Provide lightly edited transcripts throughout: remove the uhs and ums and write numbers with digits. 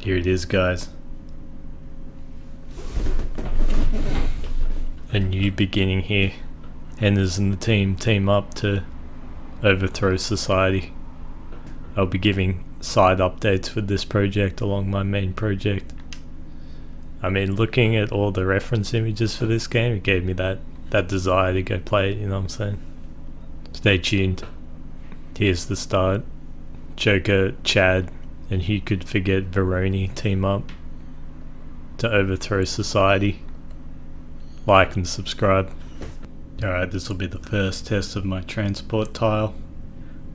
Here it is, guys. A new beginning here. Henez and the team up to overthrow society. I'll be giving side updates for this project along my main project. I mean, looking at all the reference images for this game, it gave me that desire to go play it, you know what I'm saying? Stay tuned. Here's the start. Joker, Chad, and who could forget Veroni team up to overthrow society. Like and subscribe. Alright, this will be the first test of my transport tile.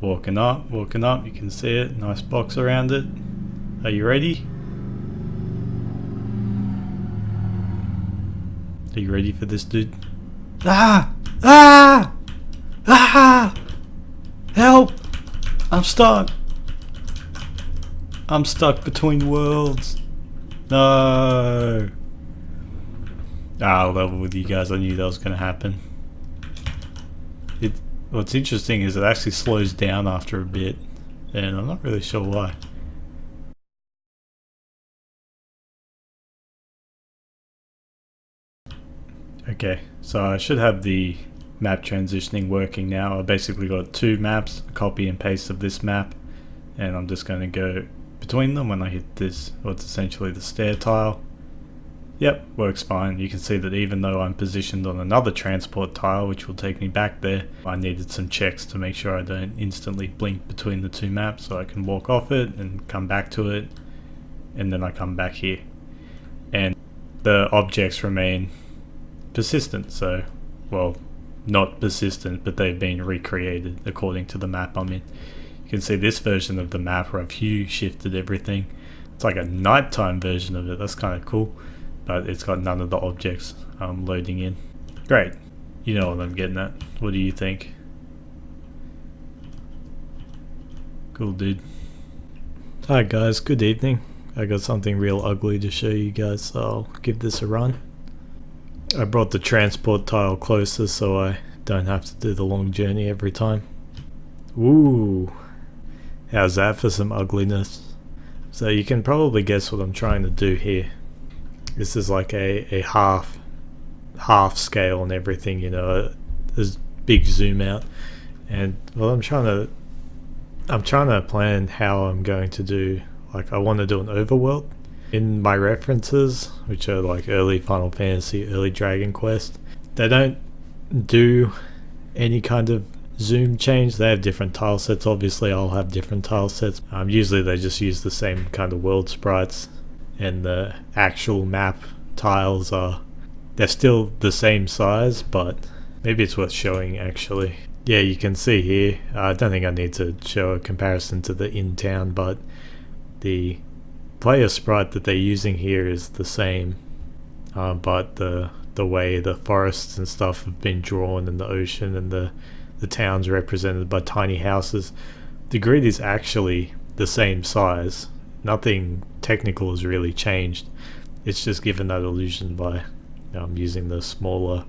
Walking up, you can see it, nice box around it. Are you ready? Are you ready for this, dude? Ah! Ah! Ah! Help! I'm stuck! I'm stuck between worlds. No! I'll level with you guys, I knew that was gonna happen. What's interesting is it actually slows down after a bit, and I'm not really sure why. Okay, so I should have the map transitioning working now. I basically got two maps, a copy and paste of this map, and I'm just going to go between them when I hit this, what's essentially the stair tile. Yep, works fine. You can see that even though I'm positioned on another transport tile, which will take me back there, I needed some checks to make sure I don't instantly blink between the two maps, so I can walk off it and come back to it, and then I come back here. And the objects remain persistent, so, well, not persistent, but they've been recreated according to the map I'm in. You can see this version of the map where I've hue shifted everything. It's like a nighttime version of it, that's kind of cool. But it's got none of the objects loading in. Great. You know what I'm getting at. What do you think? Cool, dude. Hi guys, good evening. I got something real ugly to show you guys, so I'll give this a run. I brought the transport tile closer so I don't have to do the long journey every time. Ooh. How's that for some ugliness? So you can probably guess what I'm trying to do here. This is like a half scale and everything, you know, there's big zoom out, and well, I'm trying to plan how I'm going to do, like I want to do an overworld. In my references, which are like early Final Fantasy, early Dragon Quest, they don't do any kind of zoom change. They have different tile sets. Obviously I'll have different tile sets. Usually they just use the same kind of world sprites, and the actual map tiles they're still the same size, but maybe it's worth showing actually. Yeah, you can see here, I don't think I need to show a comparison to the in-town, but the player sprite that they're using here is the same, but the way the forests and stuff have been drawn, and the ocean and the towns represented by tiny houses, the grid is actually the same size. Nothing technical has really changed. It's just given that illusion by using the smaller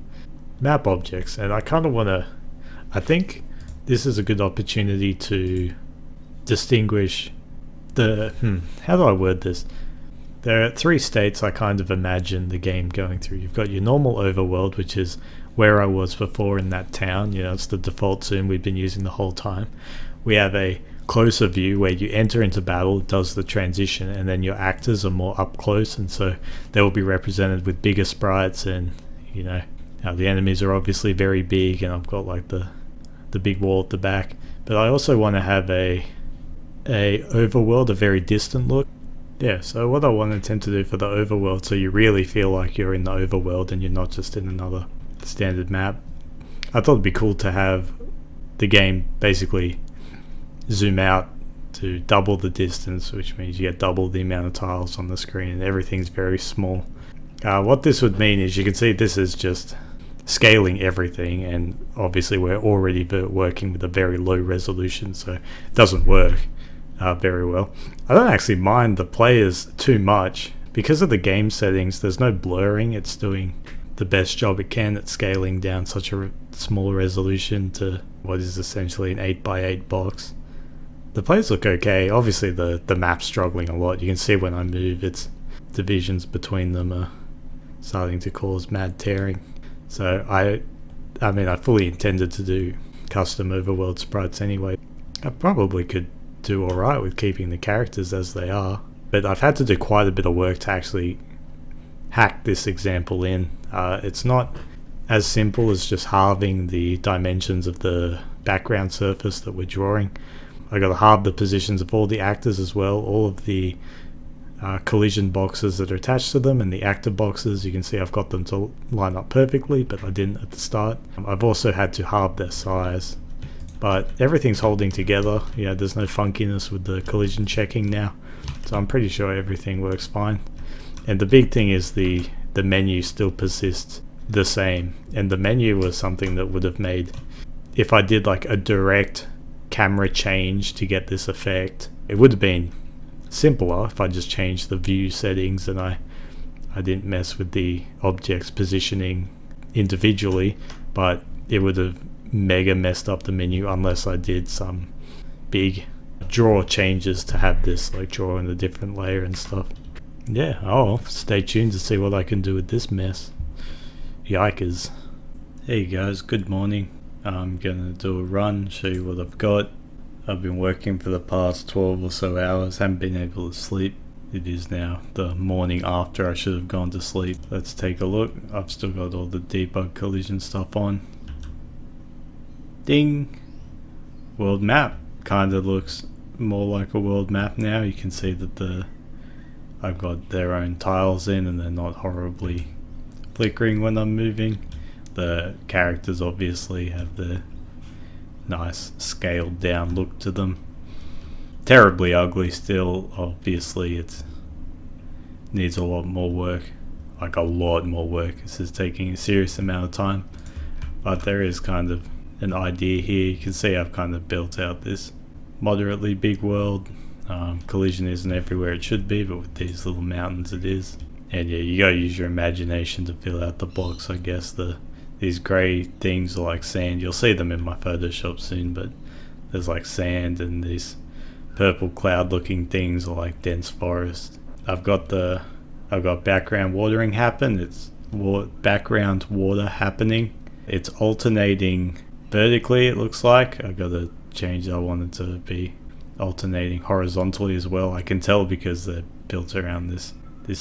map objects. And I kind of want to, I think this is a good opportunity to distinguish the, how do I word this? There are three states I kind of imagine the game going through. You've got your normal overworld, which is where I was before in that town. You know, it's the default zoom we've been using the whole time. We have a closer view where you enter into battle, it does the transition, and then your actors are more up close, and so they will be represented with bigger sprites, and you know, the enemies are obviously very big, and I've got like the big wall at the back. But I also want to have a overworld, a very distant look. Yeah, so what I want to attempt to do for the overworld, so you really feel like you're in the overworld and you're not just in another standard map, I thought it'd be cool to have the game basically zoom out to double the distance, which means you get double the amount of tiles on the screen and everything's very small. What this would mean is you can see this is just scaling everything, and obviously we're already working with a very low resolution, so it doesn't work very well. I don't actually mind the players too much. Because of the game settings, there's no blurring. It's doing the best job it can at scaling down such a small resolution to what is essentially an 8x8 box. The plays look okay. Obviously the map's struggling a lot. You can see when I move, its divisions between them are starting to cause mad tearing. So I mean, I fully intended to do custom overworld sprites anyway. I probably could do alright with keeping the characters as they are, but I've had to do quite a bit of work to actually hack this example in. It's not as simple as just halving the dimensions of the background surface that we're drawing. I got to halve the positions of all the actors as well, all of the collision boxes that are attached to them, and the actor boxes. You can see I've got them to line up perfectly, but I didn't at the start. I've also had to halve their size, but everything's holding together. Yeah, there's no funkiness with the collision checking now, so I'm pretty sure everything works fine. And the big thing is the menu still persists the same, and the menu was something that would have made, if I did like a direct camera change to get this effect, it would have been simpler if I just changed the view settings and I didn't mess with the objects positioning individually, but it would have mega messed up the menu unless I did some big draw changes to have this like draw in a different layer and stuff. Yeah, oh, stay tuned to see what I can do with this mess. Yikers. Hey guys, good morning. I'm gonna do a run, show you what I've got. I've been working for the past 12 or so hours, haven't been able to sleep. It is now the morning after I should have gone to sleep. Let's take a look. I've still got all the debug collision stuff on. Ding! World map. Kinda looks more like a world map now. You can see that I've got their own tiles in and they're not horribly flickering when I'm moving. The characters obviously have the nice scaled down look to them. Terribly ugly still, obviously it needs a lot more work, like a lot more work. This is taking a serious amount of time, but there is kind of an idea here. You can see I've kind of built out this moderately big world. Collision isn't everywhere it should be, but with these little mountains it is. And yeah, you gotta use your imagination to fill out the blocks, I guess. These grey things are like sand. You'll see them in my Photoshop soon, but there's like sand, and these purple cloud looking things are like dense forest. I've got background watering happen. It's background water happening. It's alternating vertically, it looks like. I've got to change it. I want it to be alternating horizontally as well. I can tell because they're built around this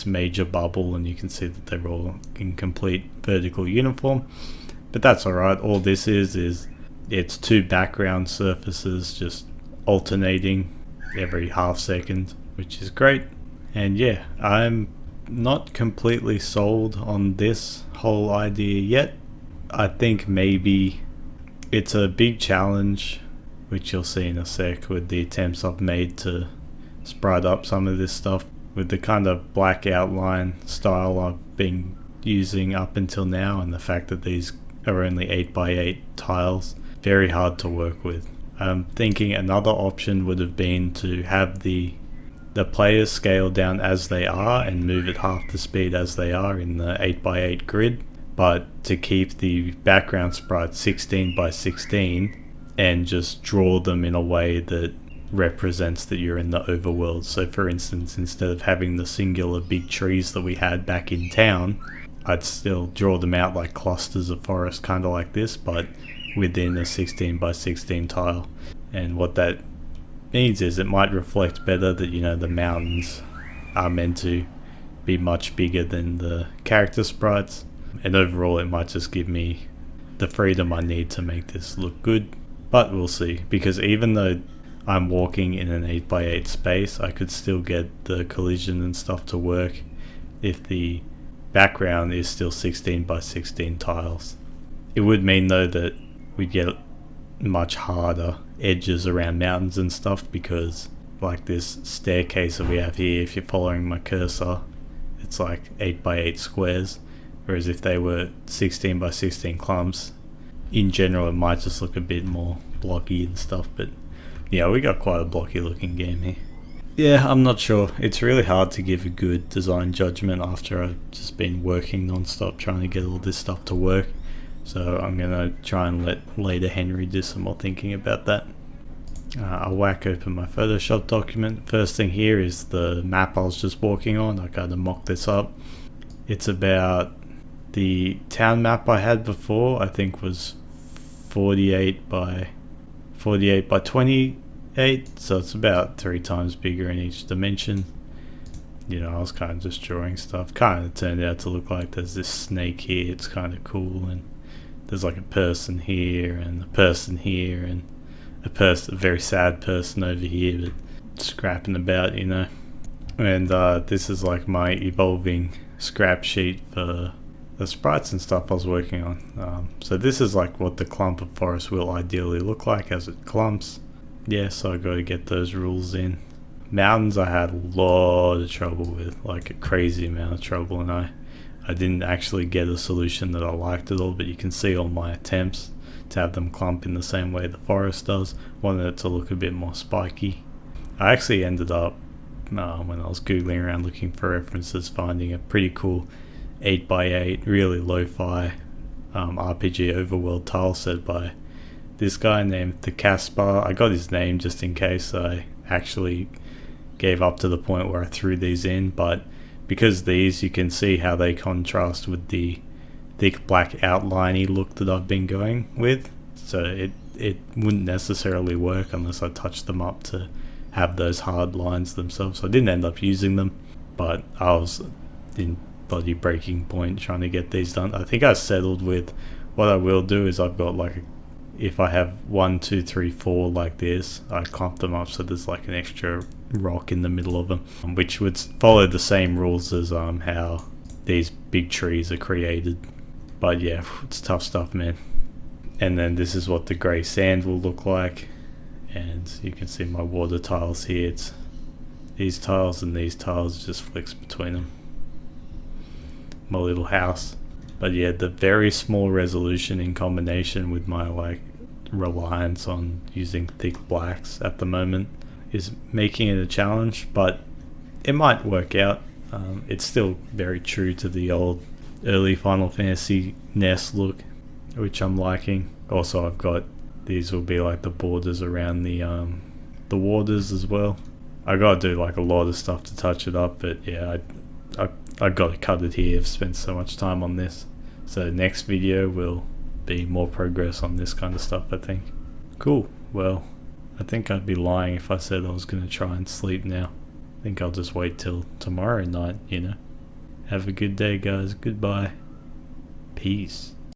major bubble, and you can see that they're all in complete vertical uniform, but that's alright. All this is it's two background surfaces just alternating every half second, which is great. And yeah, I'm not completely sold on this whole idea yet. I think maybe it's a big challenge, which you'll see in a sec, with the attempts I've made to sprite up some of this stuff. With the kind of black outline style I've been using up until now, and the fact that these are only 8x8 tiles, very hard to work with. I'm thinking another option would have been to have the players scale down as they are and move at half the speed as they are in the 8x8 grid, but to keep the background sprites 16x16 and just draw them in a way that represents that you're in the overworld. So for instance, instead of having the singular big trees that we had back in town, I'd still draw them out like clusters of forest, kind of like this, but within a 16x16 tile. And what that means is it might reflect better that, you know, the mountains are meant to be much bigger than the character sprites, and overall it might just give me the freedom I need to make this look good. But we'll see, because even though I'm walking in an 8x8 space, I could still get the collision and stuff to work if the background is still 16x16 tiles. It would mean though that we'd get much harder edges around mountains and stuff, because like this staircase that we have here, if you're following my cursor, it's like 8x8 squares, whereas if they were 16x16 clumps, in general it might just look a bit more blocky and stuff. But yeah, we got quite a blocky looking game here. Yeah, I'm not sure. It's really hard to give a good design judgment after I've just been working non-stop trying to get all this stuff to work. So I'm gonna try and let later Henry do some more thinking about that. I'll whack open my Photoshop document. First thing here is the map I was just walking on. I gotta mock this up. It's about the town map I had before, I think was 48 by 28, so it's about 3 times bigger in each dimension. You know, I was kind of just drawing stuff. Kind of turned out to look like there's this snake here. It's kind of cool, and there's like a person here and a person here and a very sad person over here, but scrapping about, you know. And this is like my evolving scrap sheet for the sprites and stuff I was working on. So this is like what the clump of forest will ideally look like as it clumps. Yeah, so I got to get those rules in. Mountains I had a lot of trouble with, like a crazy amount of trouble, and I didn't actually get a solution that I liked at all, but you can see all my attempts to have them clump in the same way the forest does. Wanted it to look a bit more spiky. I actually ended up, when I was googling around looking for references, finding a pretty cool 8x8, really lo-fi RPG Overworld tile set by this guy named The Caspar. I got his name just in case I actually gave up to the point where I threw these in, but because these, you can see how they contrast with the thick black outliney look that I've been going with, so it wouldn't necessarily work unless I touched them up to have those hard lines themselves. So I didn't end up using them, but I was in bloody breaking point trying to get these done. I think I settled with what I will do is I've got like if I have 1, 2, 3, 4 like this, I clump them up so there's like an extra rock in the middle of them, which would follow the same rules as how these big trees are created. But yeah, it's tough stuff, man. And then this is what the grey sand will look like, and you can see my water tiles here. It's these tiles and these tiles, just flicks between them. My little house. But yeah, the very small resolution in combination with my like reliance on using thick blacks at the moment is making it a challenge, but it might work out. It's still very true to the old early Final Fantasy NES look, which I'm liking. Also, I've got these will be like the borders around the waters as well. I gotta do like a lot of stuff to touch it up, but yeah, I gotta cut it here. I've spent so much time on this, so next video will be more progress on this kind of stuff, I think. Cool. Well, I think I'd be lying if I said I was gonna try and sleep now. I think I'll just wait till tomorrow night, you know. Have a good day, guys. Goodbye. Peace.